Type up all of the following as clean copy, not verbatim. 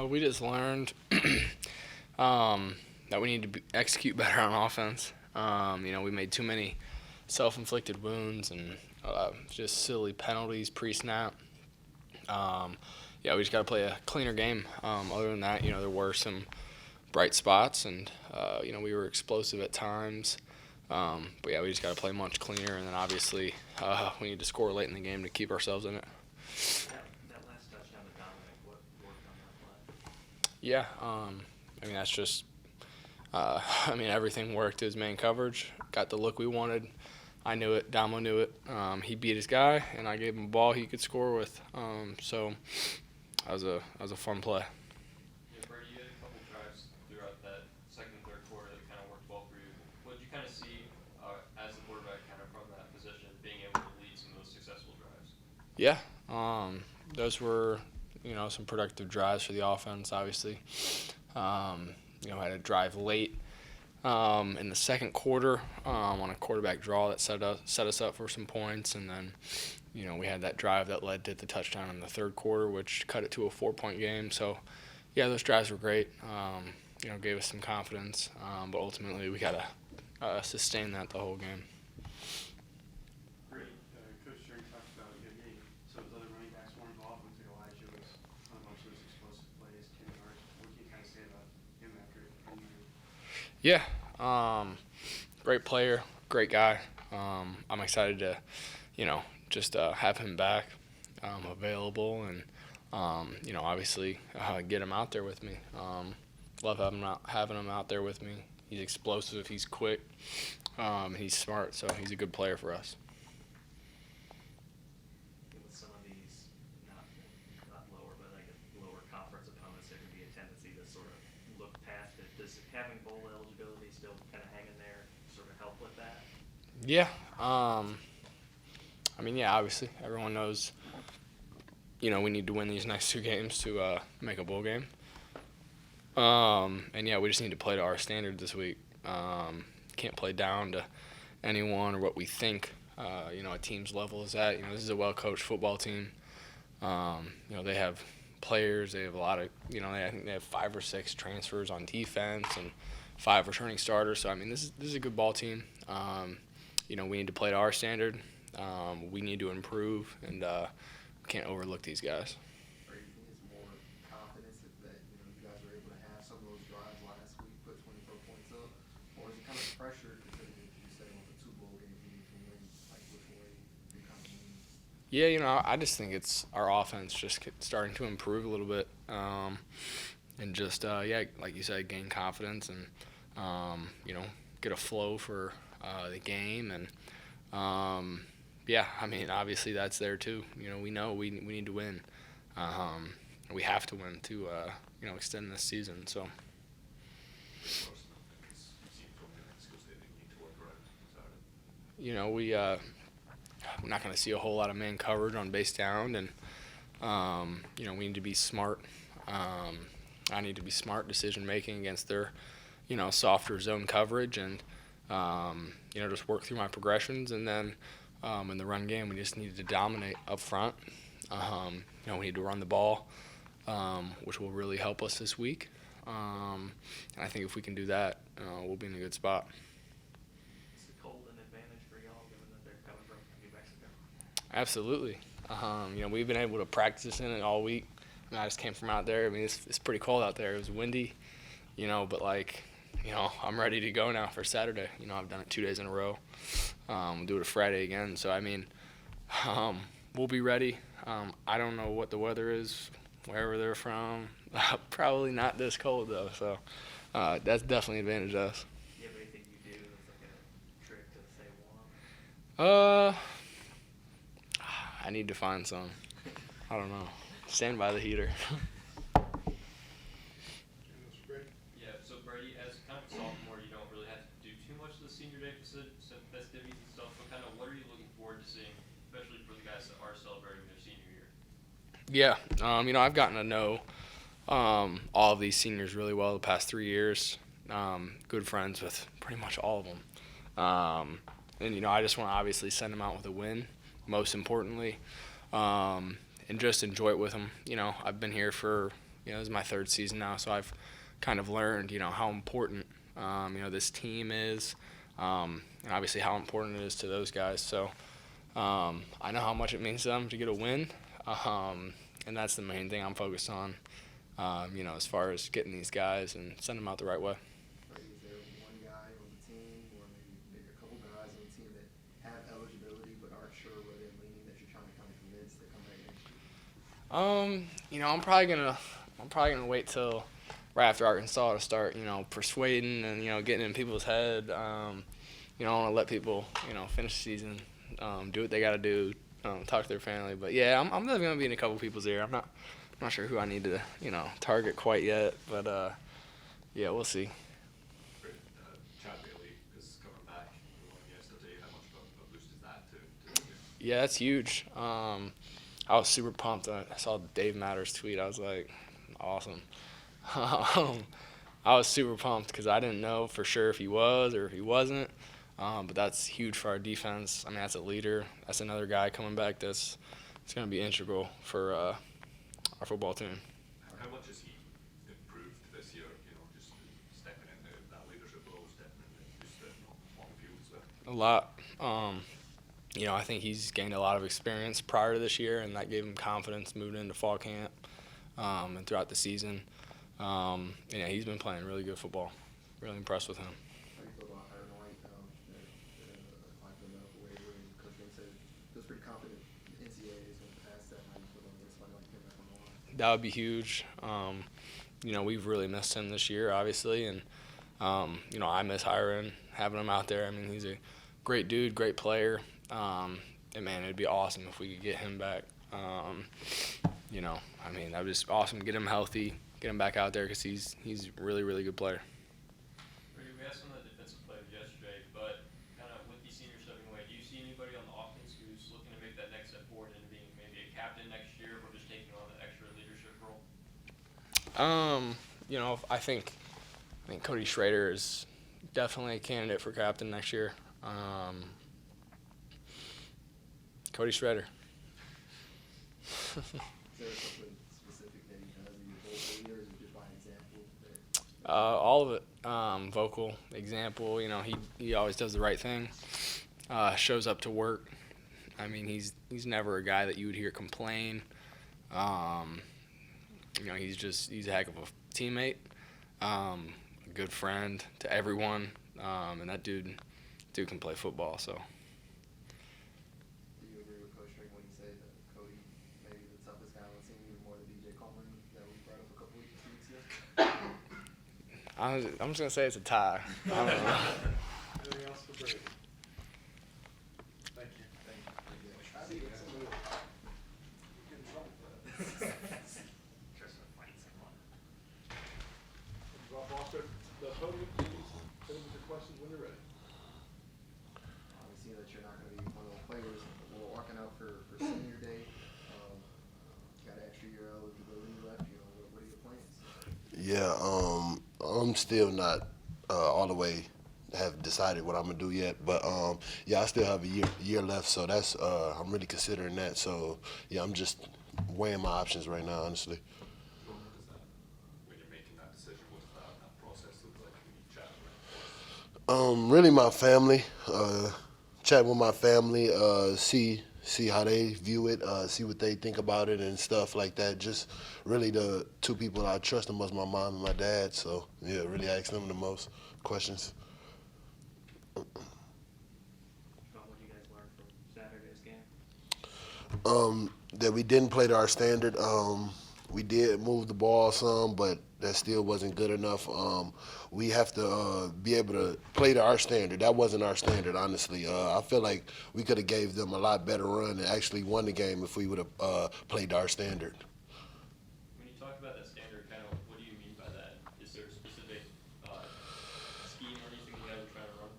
We just learned that we need to execute better on offense. We made too many self-inflicted wounds and just silly penalties pre-snap. We just got to play a cleaner game. Other than that, there were some bright spots, and we were explosive at times. We just got to play much cleaner, and then obviously we need to score late in the game to keep ourselves in it. That last touchdown to Dominic, what worked on that play? Yeah, that's just. Everything worked. His man coverage got the look we wanted. I knew it. Damo knew it. He beat his guy, and I gave him a ball he could score with. So that was a fun play. Yeah, Brady, you had a couple drives throughout that second and third quarter that kind of worked well for you. What did you kind of see as the quarterback kind of from that position, being able to lead some of those successful drives? Yeah, those were some productive drives for the offense. Obviously, had a drive late in the second quarter on a quarterback draw that set us up for some points, and then we had that drive that led to the touchdown in the third quarter, which cut it to a 4-point game. So yeah, those drives were great. Gave us some confidence, but ultimately we got to sustain that the whole game. Great. Coach Stern talked about getting some of the other running backs more involved. Looks like Elijah was on a bunch of those explosive plays, 10 yards. What can you kind of say about him after injury? Yeah, great player, great guy. I'm excited to, just have him back available and, obviously get him out there with me. Love having him out there with me. He's explosive, he's quick, he's smart, so he's a good player for us. With some of these, not lower, but I guess lower conference opponents, there can be a tendency to sort of look past it. Does having bowl eligibility still kind of hang in there sort of help with that? Yeah. Obviously, everyone knows, we need to win these next two games to make a bowl game. We just need to play to our standard this week. Can't play down to anyone or what we think, a team's level is at. This is a well-coached football team. They have players. They have a lot of, I think they have 5 or 6 transfers on defense and 5 returning starters. So, this is a good ball team. We need to play to our standard. We need to improve, and we can't overlook these guys. Or do you think it's more confidence that you guys were able to have some of those drives last week, put 24 points up, or is it kind of pressure considering you said on the 2 bowl games you need to win? Like which way you kind of lean? Yeah, I just think it's our offense just starting to improve a little bit, and just like you said, gain confidence and get a flow for the game, and obviously that's there too. We know we need to win. We have to win to extend this season. So. We're not going to see a whole lot of man coverage on base down, and we need to be smart. I need to be smart decision making against their softer zone coverage, and just work through my progressions, and then in the run game we just needed to dominate up front. We need to run the ball, which will really help us this week, and I think if we can do that, we'll be in a good spot. Is the cold an advantage for y'all, given that they're coming from New Mexico? Absolutely. We've been able to practice in it all week. I just came from out there. It's pretty cold out there. It was windy, but I'm ready to go now for Saturday. I've done it 2 days in a row. We'll do it Friday again. So, we'll be ready. I don't know what the weather is, wherever they're from. Probably not this cold, though. So, that's definitely an advantage to us. Do you have anything you do that's like a trick to stay warm? I need to find some. I don't know. Stand by the heater. Yeah, so Brady, as kind of a sophomore, you don't really have to do too much of the senior day festivities and stuff, but kind of what are you looking forward to seeing, especially for the guys that are celebrating their senior year? Yeah, I've gotten to know all of these seniors really well the past 3 years. Good friends with pretty much all of them. I just want to obviously send them out with a win, most importantly, and just enjoy it with them. I've been here for this is my third season now, so I've kind of learned, how important, this team is, and obviously how important it is to those guys. So I know how much it means to them to get a win, and that's the main thing I'm focused on, as far as getting these guys and sending them out the right way. Is there one guy on the team, or maybe a couple guys on the team that have eligibility but aren't sure where they're leaning that you're trying to kind of convince to come back next year? I'm probably gonna wait till right after Arkansas to start, persuading and getting in people's head. I want to let people, finish the season, do what they got to do, talk to their family. But yeah, I'm definitely gonna be in a couple people's ear. I'm not sure who I need to, target quite yet, but yeah, we'll see. Great. Chad Bailey is coming back. We won yesterday. How much of a boost is that to the game? Yeah, that's huge. I was super pumped. I saw Dave Matters tweet. I was like, awesome. I was super pumped because I didn't know for sure if he was or if he wasn't. But that's huge for our defense. I mean, that's a leader. That's another guy coming back it's going to be integral for our football team. How much has he improved this year? Just stepping into that leadership role, stepping into just on the field as well. A lot. I think he's gained a lot of experience prior to this year, and that gave him confidence moving into fall camp and throughout the season. He's been playing really good football. Really impressed with him. How do you feel about Iron White? Like the medical waiver, and Coach Green said feels pretty confident the NCAA is going to pass that. How do you feel about somebody like him back on the line? That would be huge. We've really missed him this year, obviously, and I miss hiring, having him out there. I mean, he's a great dude, great player. And man, it'd be awesome if we could get him back. That would just awesome. Get him healthy, get him back out there because he's a really, really good player. We asked some of the defensive players yesterday, but kind of with these seniors stepping away, do you see anybody on the offense who's looking to make that next step forward and being maybe a captain next year or just taking on the extra leadership role? I think Cody Schrader is definitely a candidate for captain next year. Cody Schrader. Is there something specific that he does? Is he a vocal leader, or is it just by example? All of it. Vocal, example. He always does the right thing. Shows up to work. I mean, he's never a guy that you would hear complain. He's a heck of a teammate, a good friend to everyone, and that dude can play football. So. Do you agree with Coach String when he said that Cody may be the toughest guy on the team, even more than DJ Coleman that we brought up a couple weeks ago? I'm just gonna say it's a tie. I don't know. Anything else for Brady? Thank you. How do you get some of it? Get in trouble for that. Javon Foster, the podium, please. Hit him with your questions when you're ready. We see that you're not going to be one of those players walking out for senior day. Got an extra year eligibility left. What are your plans? Yeah, I'm still not all the way have decided what I'm gonna do yet, but I still have a year left, so that's I'm really considering that. So yeah, I'm just weighing my options right now, honestly. When you're making that decision, what does that process look like when you chat around? Really, my family. Chat with my family. See how they view it. See what they think about it and stuff like that. Just really the two people I trust the most, my mom and my dad. So yeah, really ask them the most questions. What do you guys learn from Saturday's game? That we didn't play to our standard. We did move the ball some, but that still wasn't good enough. We have to be able to play to our standard. That wasn't our standard, honestly. I feel like we could have gave them a lot better run and actually won the game if we would have played to our standard. When you talk about that standard, kind of what do you mean by that? Is there a specific scheme or anything you guys are trying to run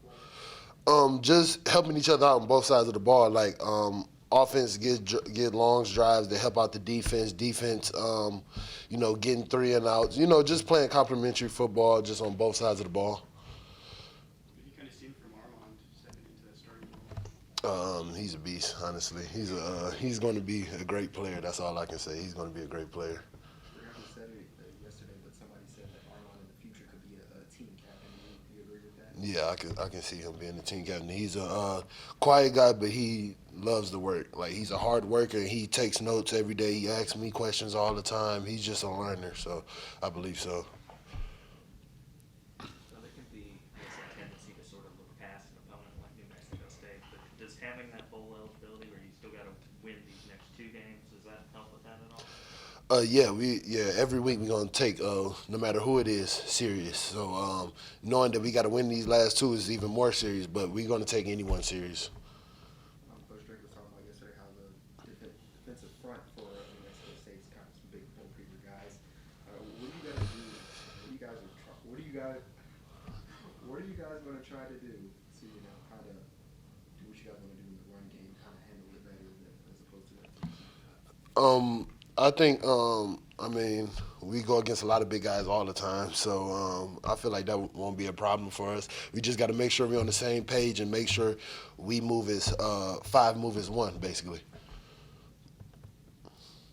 for? Just helping each other out on both sides of the ball. Like offense get long drives to help out the defense. Defense, getting 3 and outs. Just playing complementary football just on both sides of the ball. What do you kind of seen from Armand stepping into that starting role? He's a beast, honestly. He's going to be a great player. That's all I can say. He's going to be a great player. Brady said it Yeah, I can see him being the team captain. He's a quiet guy, but he loves the work. Like he's a hard worker. And he takes notes every day. He asks me questions all the time. He's just a learner. So I believe so. So there can be, I guess, a tendency to sort of look past an opponent like New Mexico State, but does having that bowl eligibility where you still got to win these next two games, does that help with that at all? Every week we're gonna take no matter who it is serious. So knowing that we got to win these last two is even more serious. But we're gonna take anyone serious. Coach Drake was talking about yesterday how the defensive front for New Mexico State's kind of some big ball creeper guys. What are you gonna do? What are you guys gonna try to do to kind of do what you guys want to do in the run game, kind of handle it better than as opposed to that? I think I mean we go against a lot of big guys all the time, so I feel like that won't be a problem for us. We just got to make sure we're on the same page and make sure we move as five move as one, basically.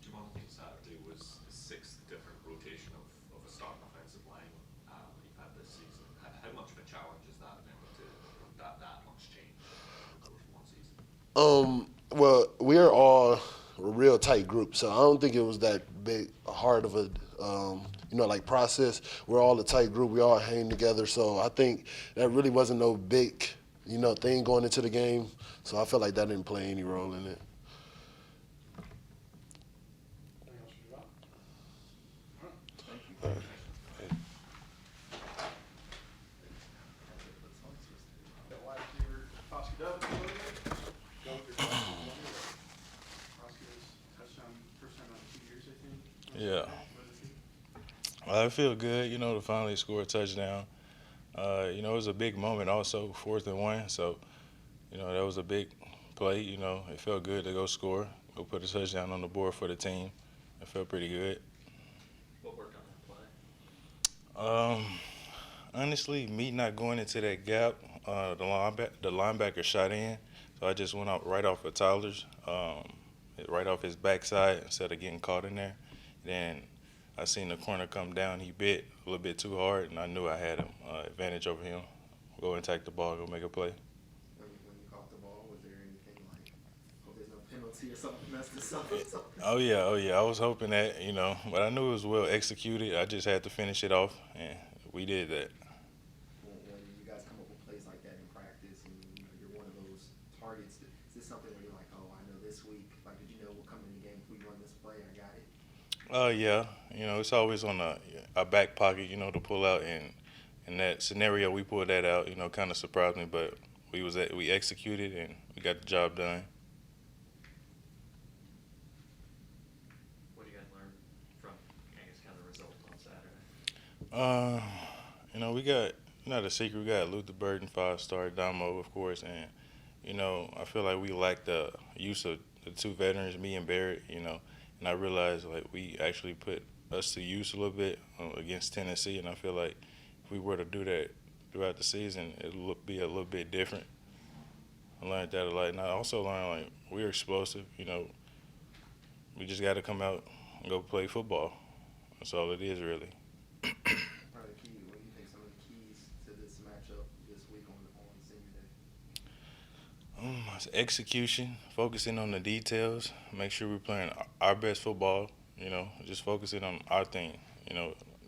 Javon, I think Saturday was the sixth different rotation of a starting offensive line you've had this season. How much of a challenge is that then to that much change over one season? Well, we're all a real tight group, so I don't think it was that big, hard of a, like process. We're all a tight group. We all hang together, so I think that really wasn't no big, thing going into the game. So I felt like that didn't play any role in it. Anything else for Javon? All right. Thank you. All right. Got wide receiver Tauskie Dove is loaded. Go with your question. Tauskie's touchdown, first time in 2 years, I think. Yeah. What does it feel? I feel good, to finally score a touchdown. It was a big moment also, 4th and 1. So, that was a big play. It felt good to go score, go put a touchdown on the board for the team. It felt pretty good. What worked on that play? Honestly, me not going into that gap, the linebacker shot in. So I just went out right off of Tyler's, right off his backside instead of getting caught in there. Then I seen the corner come down. He bit a little bit too hard, and I knew I had him advantage over him. Go and take the ball, go make a play. When you caught the ball, was there anything like, hope there's no penalty or something messed this up? Oh yeah. I was hoping that, but I knew it was well executed. I just had to finish it off, and we did that. When you guys come up with plays like that in practice, and you're one of those targets, is this something where you're like, oh, I know this week, like, did you know we'll come in the game if we run this play? I got it. Yeah. It's always on a back pocket, to pull out, and in that scenario we pulled that out. Kind of surprised me, but we executed and we got the job done. What did you guys learn from, I guess, kind of the result on Saturday? We got not a secret. We got Luther Burton, 5-star, Damo, of course, and I feel like we lacked the use of the two veterans, me and Barrett. And I realized like we actually put us to use a little bit against Tennessee, and I feel like if we were to do that throughout the season, it'll be a little bit different. I learned that a lot, and I also learned like we're explosive. We just got to come out and go play football. That's all it is, really. What do you think some of the keys to this matchup this week on Senior Day? It's execution, focusing on the details, make sure we're playing our best football. Just focusing on our thing.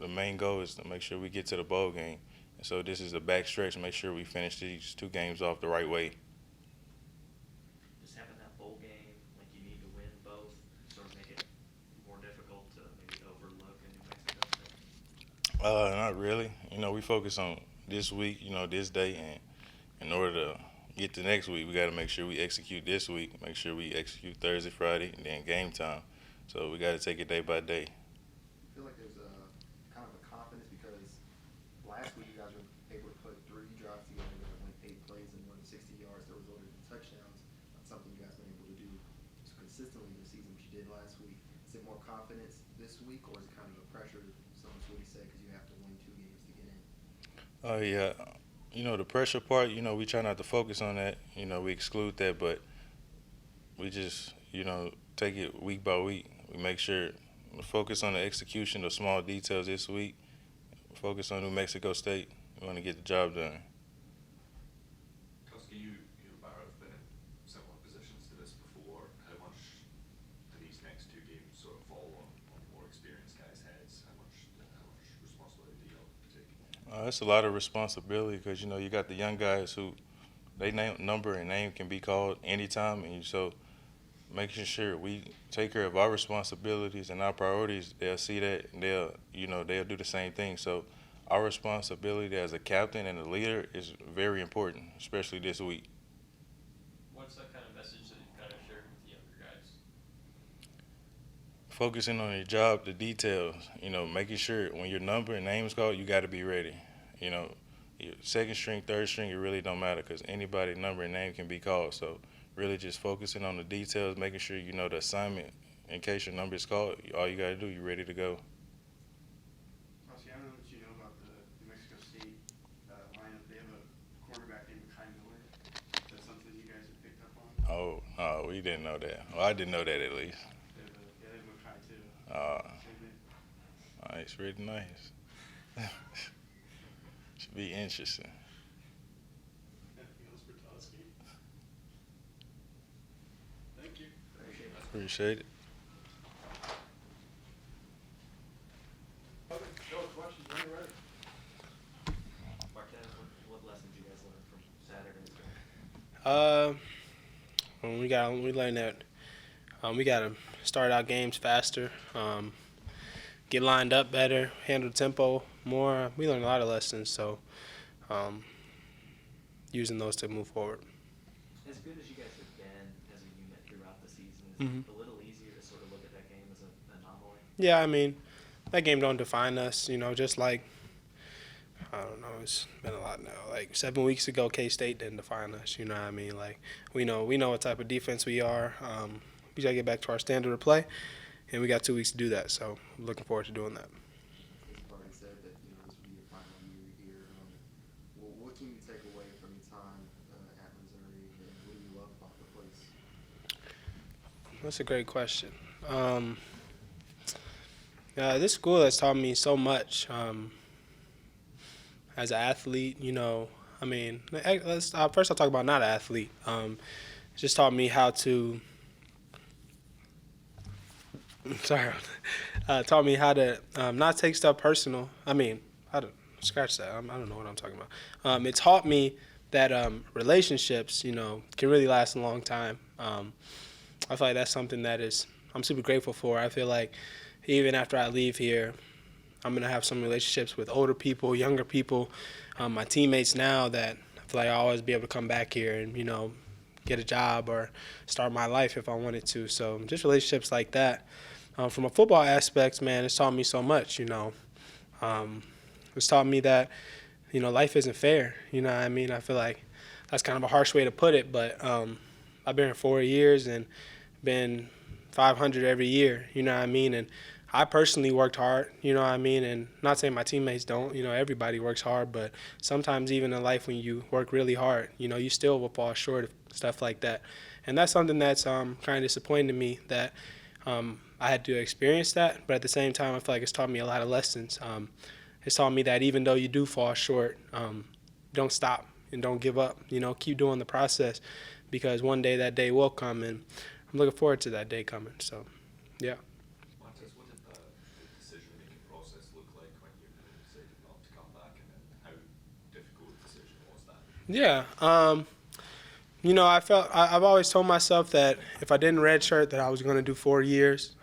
The main goal is to make sure we get to the bowl game. And so this is the back stretch. Make sure we finish these two games off the right way. Just having that bowl game, like you need to win both, sort of make it more difficult to maybe overlook in New Mexico State? Not really. We focus on this week, this day, and in order to get to next week, we got to make sure we execute this week, make sure we execute Thursday, Friday, and then game time. So we got to take it day by day. I feel like there's a kind of a confidence because last week you guys were able to put 3 drives together that went 8 plays and went 60 yards that resulted in touchdowns. That's something you guys been able to do consistently this season, which you did last week. Is it more confidence this week, or is it kind of a pressure, similar to what he said, because you have to win 2 games to get in? Oh, yeah. The pressure part, we try not to focus on that. We exclude that, but we just, take it week by week. We make sure we focus on the execution, the small details this week. Focus on New Mexico State. We want to get the job done. It's a lot of responsibility because you got the young guys who they number and name can be called anytime, and so making sure we take care of our responsibilities and our priorities, they'll see that and they'll do the same thing. So our responsibility as a captain and a leader is very important, especially this week. What's that kind of message that you kind of shared with the younger guys? Focusing on your job, the details, making sure when your number and name is called, you got to be ready. Your second string, third string, it really don't matter because anybody number and name can be called. So really just focusing on the details, making sure you know the assignment in case your number is called. All you got to do, you're ready to go. Tauskie, I don't know what you know about the New Mexico State lineup. They have a cornerback named Miller. Is that something you guys have picked up on? Oh, no, we didn't know that. Well, I didn't know that at least. They have Makai too. Same name. Nice, really nice. Should be interesting. Anything else for Tauskie? Thank you. Appreciate it. No questions, when you're ready. Martez, what lessons you guys learned from Saturday's game? We learned that we got to start our games faster, get lined up better, handle tempo more. We learned a lot of lessons, so using those to move forward. As good as you guys have been as a unit throughout the season, is Mhm. it a little easier to sort of look at that game as an anomaly? Yeah, I mean, that game don't define us, just like, I don't know, it's been a lot now. Like 7 weeks ago, K-State didn't define us, you know what I mean? Like, we know what type of defense we are. We got to get back to our standard of play, and we got 2 weeks to do that, so I'm looking forward to doing that. As already said that this will be your final year here. What can you take away from your time at Missouri, and what do you love about the place? That's a great question. This school has taught me so much as an athlete. I mean, first I'll talk about not an athlete. It's just taught me how to. Taught me how to not take stuff personal. I mean, I don't scratch that. I don't know what I'm talking about. It taught me that relationships, can really last a long time. I feel like that's something that I'm super grateful for. I feel like even after I leave here, I'm going to have some relationships with older people, younger people, my teammates now that I feel like I'll always be able to come back here and, get a job or start my life if I wanted to. So just relationships like that. From a football aspect, man, it's taught me so much, It's taught me that, life isn't fair. You know what I mean? I feel like that's kind of a harsh way to put it, but I've been here 4 years and been 500 every year, you know what I mean? And I personally worked hard, you know what I mean? And not saying my teammates don't, everybody works hard, but sometimes even in life when you work really hard, you still will fall short of stuff like that. And that's something that's kind of disappointing to me that I had to experience that, but at the same time, I feel like it's taught me a lot of lessons. It's taught me that even though you do fall short, don't stop and don't give up, keep doing the process because one day that day will come, and I'm looking forward to that day coming, so, yeah. Martez, what did the decision-making process look like when you decided not to come back, and then how difficult a decision was that? Yeah, I've always told myself that if I didn't redshirt, that I was going to do 4 years.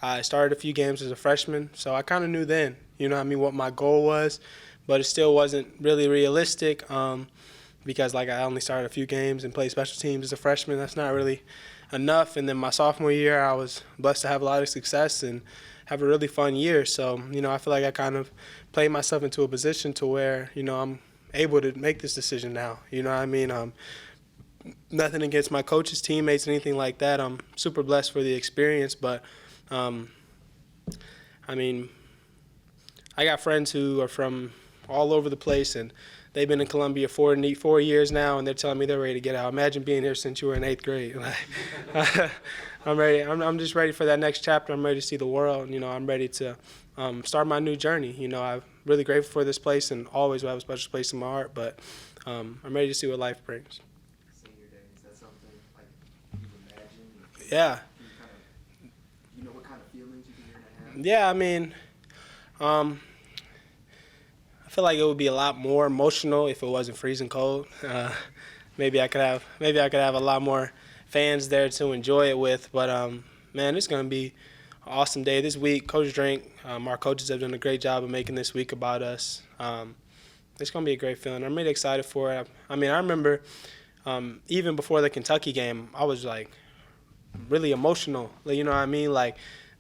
I started a few games as a freshman, so I kind of knew then, what my goal was, but it still wasn't really realistic because, I only started a few games and played special teams as a freshman. That's not really enough. And then my sophomore year, I was blessed to have a lot of success and have a really fun year. So, I feel like I kind of played myself into a position to where, I'm able to make this decision now. You know what I mean? Nothing against my coaches, teammates, anything like that. I'm super blessed for the experience, but I got friends who are from all over the place, and they've been in Columbia 4 years now, and they're telling me they're ready to get out. Imagine being here since you were in 8th grade. I'm ready. I'm just ready for that next chapter. I'm ready to see the world. I'm ready to start my new journey. I'm really grateful for this place and always will have a special place in my heart, but I'm ready to see what life brings. Senior day, is that something like you imagine? Yeah. What kind of feelings you're going to have? Yeah, feel like it would be a lot more emotional if it wasn't freezing cold. Maybe I could have a lot more fans there to enjoy it with. But man, it's gonna be an awesome day this week. Coach Drink, our coaches have done a great job of making this week about us. It's gonna be a great feeling. I'm really excited for it. I mean, I remember even before the Kentucky game, I was like really emotional. You know what I mean? Like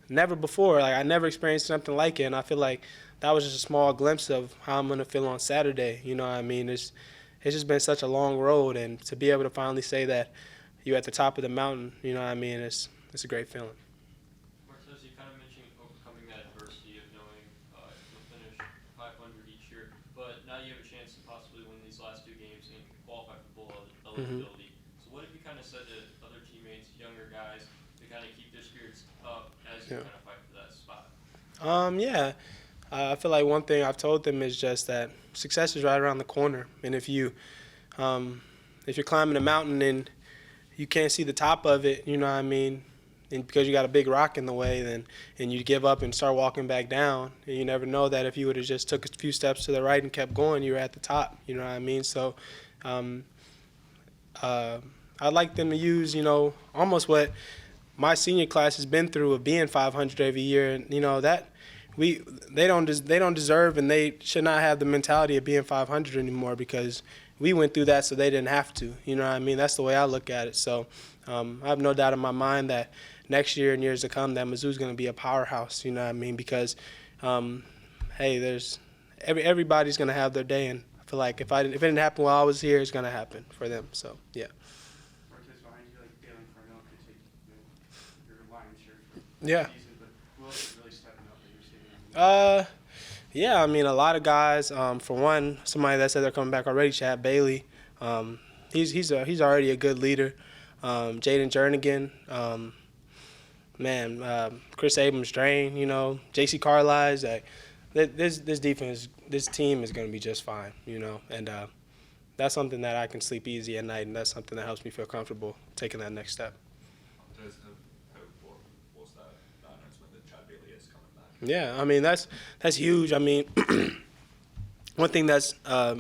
never before. Like I never experienced something like it, and I feel like that was just a small glimpse of how I'm gonna feel on Saturday. You know what I mean? It's just been such a long road, and to be able to finally say that you're at the top of the mountain, you know what I mean? It's a great feeling. Martez, you kind of mentioned overcoming that adversity of knowing you'll finish 500 each year, but now you have a chance to possibly win these last two games and qualify for bowl eligibility. So what have you kind of said to other teammates, younger guys, to kind of keep their spirits up as you kind of fight for that spot? Yeah. I feel like one thing I've told them is just that success is right around the corner, and if you're climbing a mountain and you can't see the top of it, you know what I mean, and because you got a big rock in the way, then and you give up and start walking back down, and you never know that if you would have just took a few steps to the right and kept going, you were at the top. You know what I mean? So I'd like them to use, almost what my senior class has been through of being 500 every year, and that. They don't deserve, and they should not have the mentality of being 500 anymore, because we went through that so they didn't have to. You know what I mean? That's the way I look at it. So I have no doubt in my mind that next year and years to come that Mizzou's going to be a powerhouse. You know what I mean? Because hey, everybody's going to have their day, and I feel like if it didn't happen while I was here, it's going to happen for them. So yeah. Martez, behind you, like Dalen Farnell could take your lion's share for Yeah. the season, but who else is really stepping up that you're seeing? Yeah, I mean, a lot of guys. For one, somebody that said they're coming back already, Chad Bailey. He's already a good leader. Jaden Jernigan, Chris Abrams-Drain, J.C. Carlisle. This team is going to be just fine, and that's something that I can sleep easy at night, and that's something that helps me feel comfortable taking that next step. How was that announcement that Chad Bailey is coming back? Yeah, I mean, that's huge. I mean, one thing that's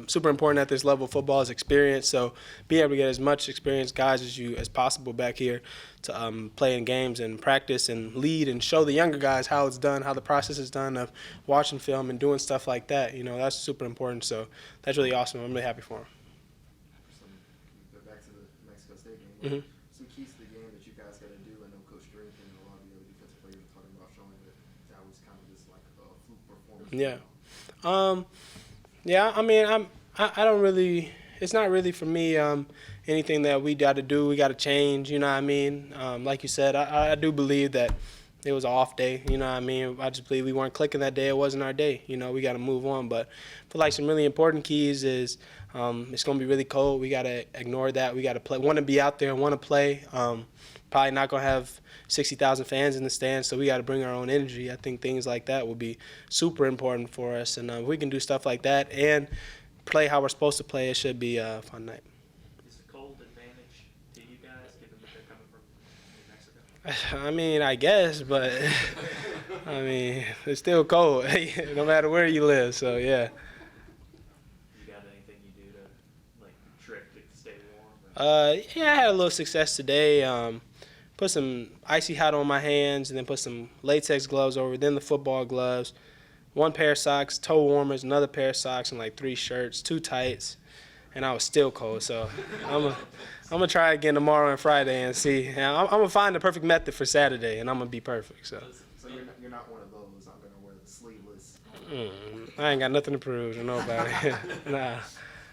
super important at this level of football is experience. So being able to get as much experienced guys as possible back here to play in games and practice and lead and show the younger guys how it's done, how the process is done of watching film and doing stuff like that. That's super important. So that's really awesome. I'm really happy for him. Back to the Mexico State game. Mm-hmm. Some keys to the game that you guys got to do. I know Coach Drake and a lot of the other defensive players were talking about showing that was kind of just like a fluke performance. Yeah. Yeah, I mean, I don't really. It's not really for me anything that we got to do. We got to change. You know what I mean? Like you said, I do believe that it was an off day. You know what I mean? I just believe we weren't clicking that day. It wasn't our day. We got to move on. But I feel like some really important keys is it's going to be really cold. We got to ignore that. We got to play. Want to be out there and want to play. Probably not going to have 60,000 fans in the stands, so we got to bring our own energy. I think things like that will be super important for us. And if we can do stuff like that and play how we're supposed to play, it should be a fun night. Is the cold advantage to you guys, given that they're coming from Mexico? I mean, I guess, but I mean, it's still cold, no matter where you live. So yeah. You got anything you do to trick to stay warm? Yeah, I had a little success today. Put some icy hot on my hands, and then put some latex gloves over, then the football gloves, one pair of socks, toe warmers, another pair of socks, and 3 shirts, 2 tights, and I was still cold. So I'm gonna try again tomorrow and Friday and see. And I'm gonna find the perfect method for Saturday, and I'm gonna be perfect. So you're not one of those. I'm gonna wear the sleeveless. I ain't got nothing to prove to nobody. Nah.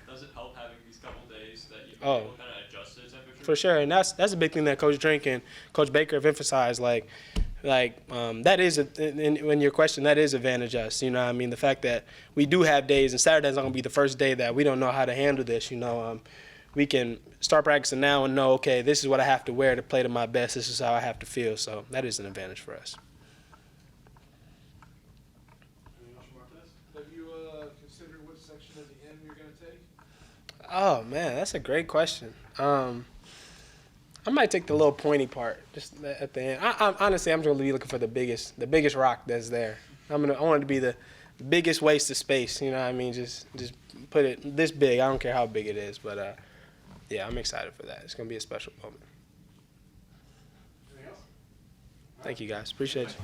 Does it help having these couple days that you Oh. kind of adjust to the temperature? For sure, and that's a big thing that Coach Drink and Coach Baker have emphasized. That is when your question, that is advantage us. You know what I mean? The fact that we do have days, and Saturday's not gonna be the first day that we don't know how to handle this. We can start practicing now and know, okay, this is what I have to wear to play to my best. This is how I have to feel. So that is an advantage for us. Anything else, Martez? Have you considered what section of the end you're going to take? Oh man, that's a great question. I might take the little pointy part just at the end. Honestly, I'm going to be looking for the biggest rock that's there. I want it to be the biggest waste of space. You know what I mean? Just put it this big. I don't care how big it is, but yeah, I'm excited for that. It's gonna be a special moment. Anything else? Thank you guys. Appreciate you.